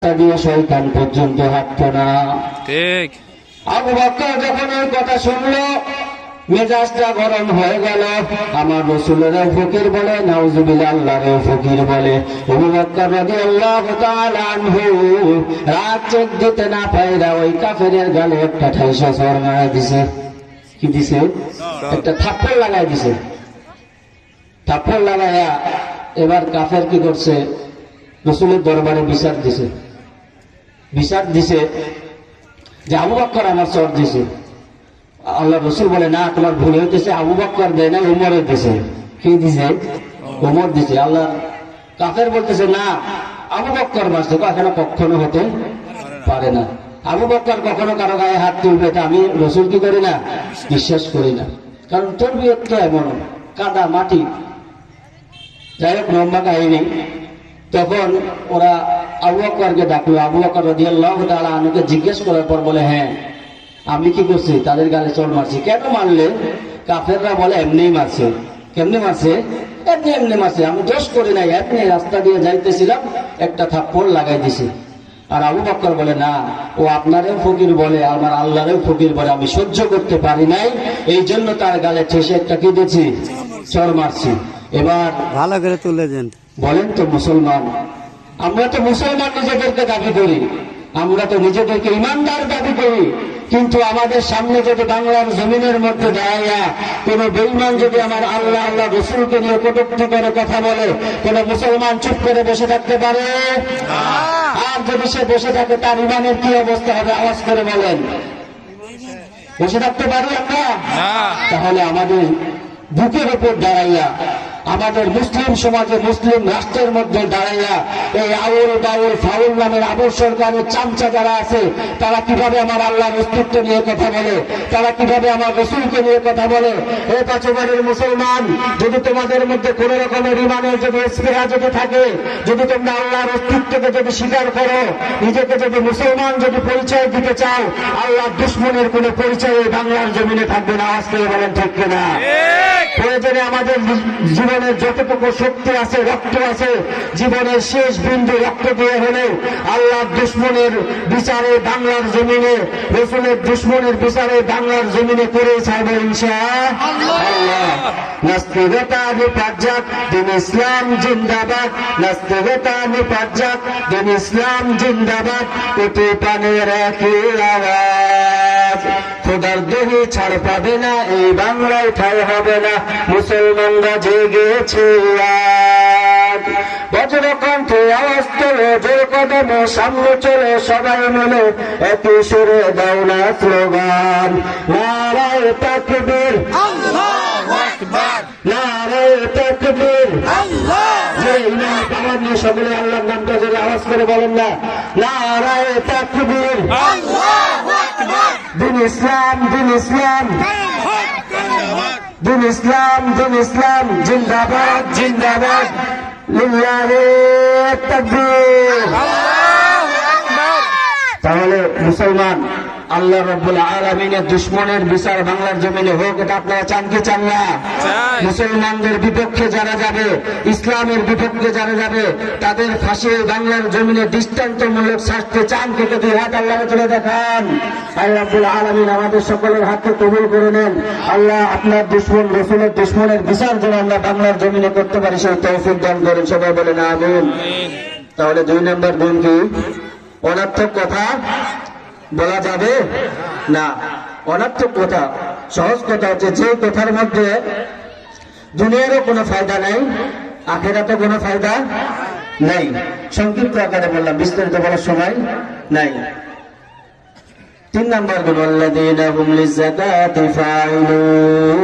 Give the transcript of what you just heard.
দিয়ে শয়তান পর্যন্ত হাঁটতো না। ঠিক। আবু বকর যখন এই কথা শুনলো মেজাজটা গরম হয়ে গেল। আমার রাসূলেরও ফকির বলে, নাউজুবিল্লাহ, আল্লাহরও ফকির বলে। আবু বকর রাদিয়াল্লাহু তাআলা আনহু রাত চোখ দিতে না পাইরা ওই কাফেরের গালে একটা ঠাইসা চড় মারা দিছে। কি দিছে? একটা থাপ্পড় লাগাই দিছে। থাপ্পড় লাগাইয়া এবার কাফের কি করছে, রাসূলের দরবারে বিচার দিছে। বিচার দিছে যে আবু বকর আমার চড় দিছে। আল্লাহ রসুল বলে, না, তোমার ভুল হইতেছে, আবু বকর দেয় না, উমরের দিছে। কি দিছে? উমর দিছে। আল্লাহ কাফের বলতেছে, না, আবু বকর মারছে। এখানে কখনো হতে পারে না। আবু বকর কখনো কারো গায়ে হাত তুলবে এটা আমি রসুল কি করি না, বিশ্বাস করি না। কারণ তরবিয়ত তো এমন কাদা মাটি। যাই হোক, লম্বা কাহিনী। তখন ওরা আবু বকরকে ডাকলো। আবু বকর রাদিয়াল্লাহু তাআলা আনহুকে জিজ্ঞেস করার পর বলে, হ্যাঁ, আমি কি করছি? তাদের গালে চড় মারছি। কেন মারলে? কাফেররা বলে, এমনি মারছে। কেমনি মারছে? এমনি এমনি মারছে, আমি দোষ করি নাই, এমনি রাস্তা দিয়ে যাইতেছিলাম, একটা থাপ্পড় লাগাই দিছি। আর আবু বকর বলে, না, ও আপনারও ফকির বলে, আমার আল্লাহরও ফকির বলে, আমি সহ্য করতে পারি নাই, এই জন্য তার গালে ঠেসে একটা কি দিয়েছি, চড় মারছি। এবার ভালো করে তুলে দেন। বলেন তো মুসলমান, আমরা তো মুসলমান নিজেদেরকে দাবি করি, আমরা তো নিজেদেরকে ইমানদার দাবি করি, কিন্তু আমাদের সামনে যদি বাংলার জমিনের মধ্যে দাঁড়াইয়া কোন বেঈমান যদি আমার আল্লাহ আল্লাহ রসুলকে নিয়ে কটূক্তি করে কথা বলে, কোন মুসলমান চুপ করে বসে থাকতে পারে? আর যদি সে বসে থাকে, তার ইমানের কি অবস্থা হবে? আওয়াজ করে বলেন। বসে থাকতে পারি আমরা? তাহলে আমাদের বুকের উপর দাঁড়াইয়া, আমাদের মুসলিম সমাজে মুসলিম রাষ্ট্রের মধ্যে দাঁড়াইয়া এই আউল বাউল ফাউল নামের আবু সরকারের চামচা যারা আছে, তারা কিভাবে আমার আল্লাহর অস্তিত্ব নিয়ে কথা বলে, তারা কিভাবে আমার রসুলকে নিয়ে কথা বলে। এই পাঁচবারের মুসলমান, যদি তোমাদের মধ্যে কোন রকমের ইমানের যদি স্পৃহা যদি থাকে, যদি তোমরা আল্লাহর অস্তিত্বকে যদি স্বীকার করো, নিজেকে যদি মুসলমান যদি পরিচয় দিতে চাও, আল্লাহর দুশ্মনের কোন পরিচয় এই বাংলার জমিনে থাকবে না। আজকে বলেন ঠিক কিনা? প্রয়োজনে আমাদের জীবনের যতটুকু শক্তি আছে, রক্ত আছে, জীবনের শেষ বিন্দু রক্ত দিয়ে হলেও আল্লাহর দুশ্মনের বিচারে বাংলার জমিনে, রসুলের দুশ্মনের বিচারে বাংলার জমিনে করে ছাড়বে ইনশাআল্লাহ। নাস্তিকতা নিপাত, দিন ইসলাম জিন্দাবাদ। নাস্তিকতা নিপাত, দিন ইসলাম জিন্দাবাদ। কোটি প্রাণের একই আওয়াজ, খোদার দহি ছাড় পাবে না, এই বাংলায় ঠাই হবে না, মুসলমানরা জেগেছে আজ। বজ্রকণ্ঠে আওয়াজ তোলো, জোর কদমে সামনে চলে, সবাই মিলে একই সুরে দাও না স্লোগান, নারায়ে তাকবীর, আল্লাহু আকবার, নারায়ে তাকবীর, আল্লাহু সকলে আল্লাহর নামটা যদি আওয়াজ করে বলেন না, নারায়ে তাকবীর, আল্লাহু আকবার। দিন ইসলাম, দিন ইসলাম, দিন ইসলাম, দিন ইসলাম জিন্দাবাদ, জিন্দাবাদ। লিল্লাহি তাকবীর। তাহলে মুসলমান, আল্লাহ রাব্বুল আলামিনের দুশমনের বিচার বাংলার জমিনে হোক, এটা আপনারা চান কি চান না? মুসলমানদের বিপক্ষে যারা যাবে, ইসলামের বিপক্ষে যারা যাবে, তাদের ফাঁসি বাংলার জমিনে দৃষ্টান্তমূলক শাস্তি চান কি? দুই হাত আল্লাহকে তুলে দেখান। আল্লাহ রাব্বুল আলামিন আমাদের সকলের হাতকে কবুল করে নেন। আল্লাহ আপনার দুশমন রসুলের দুশমনের বিচার যেন আমরা বাংলার জমিনে করতে পারি, সেই তৌফিক দান করেন। সবাই বলেন আমিন। তাহলে 2 নম্বর গুণ কি? অনর্থক কথা বলা যাবে না। অনর্থক কথা, সহজ কথা হচ্ছে যে কথার মধ্যে দুনিয়ারও কোনো ফায়দা নাই, আখিরাতেও কোনো ফায়দা নাই। সংক্ষিপ্ত আকারে বললাম, বিস্তারিত বলার সময় নাই। 3 নম্বর গুণ, আল্লাযীনা হুম লিযাকাতি ফাইলুন।